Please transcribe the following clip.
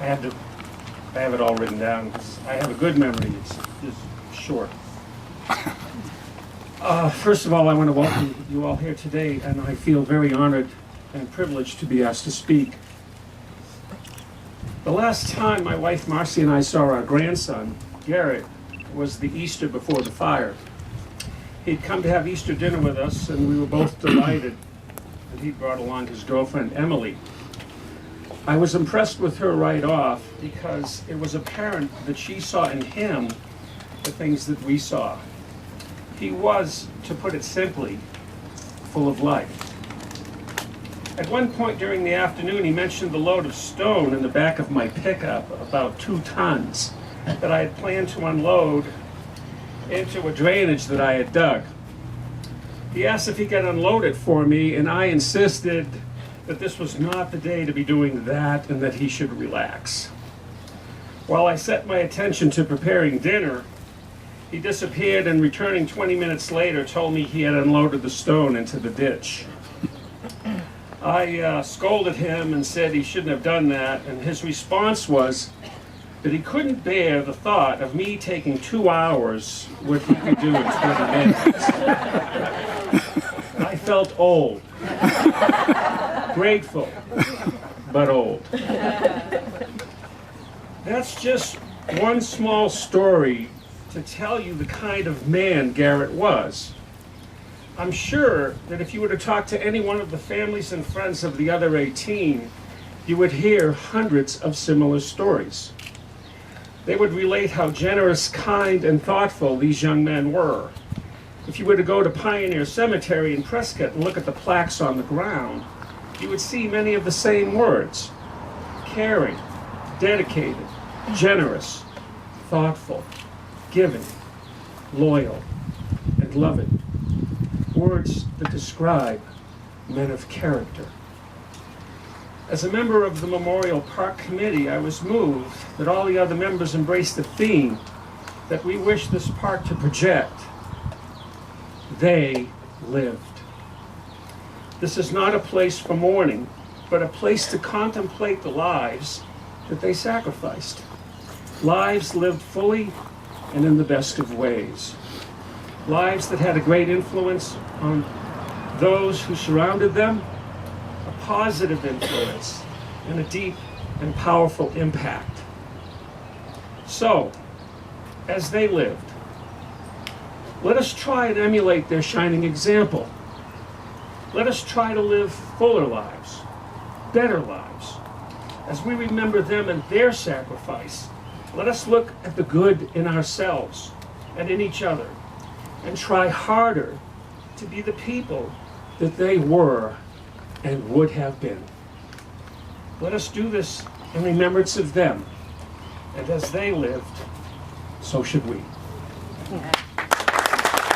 I have it all written down because I have a good memory. It's just short. First of all, I want to welcome you all here today, and I feel very honored and privileged to be asked to speak. The last time my wife Marcy and I saw our grandson, Garrett, was the Easter before the fire. He'd come to have Easter dinner with us, and we were both delighted that he'd brought along his girlfriend, Emily. I was impressed with her right off because it was apparent that she saw in him the things that we saw. He was, to put it simply, full of life. At one point during the afternoon, he mentioned the load of stone in the back of my pickup, about 2 tons, that I had planned to unload into a drainage that I had dug. He asked if he could unload it for me, and I insisted that this was not the day to be doing that and that he should relax. While I set my attention to preparing dinner, he disappeared, and returning 20 minutes later told me he had unloaded the stone into the ditch. I scolded him and said he shouldn't have done that, and his response was that he couldn't bear the thought of me taking 2 hours what he could do in 20 minutes. I felt old. Grateful, but old. That's just one small story to tell you the kind of man Garrett was. I'm sure that if you were to talk to any one of the families and friends of the other 18, you would hear hundreds of similar stories. They would relate how generous, kind, and thoughtful these young men were. If you were to go to Pioneer Cemetery in Prescott and look at the plaques on the ground, you would see many of the same words: caring, dedicated, generous, thoughtful, giving, loyal, and loving. Words that describe men of character. As a member of the Memorial Park Committee, I was moved that all the other members embraced the theme that we wish this park to project. They lived. This is not a place for mourning, but a place to contemplate the lives that they sacrificed. Lives lived fully and in the best of ways. Lives that had a great influence on those who surrounded them, a positive influence, and a deep and powerful impact. So, as they lived, let us try and emulate their shining example. Let us try to live fuller lives, better lives. As we remember them and their sacrifice, let us look at the good in ourselves and in each other, and try harder to be the people that they were and would have been. Let us do this in remembrance of them, and as they lived, so should we. Yeah.